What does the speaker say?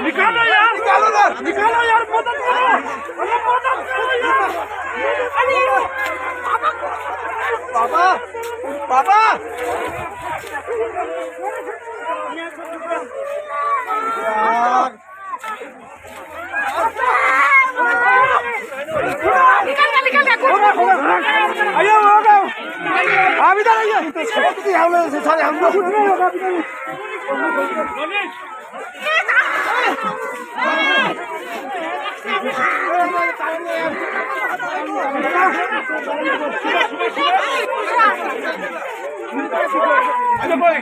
निकालो यार, निकालो यार, मदद करो, मदद करो यार। बाबा बाबा यार आइए हो गए आप इधर आइए हम लोग सारे हम लोग अच्छा बोले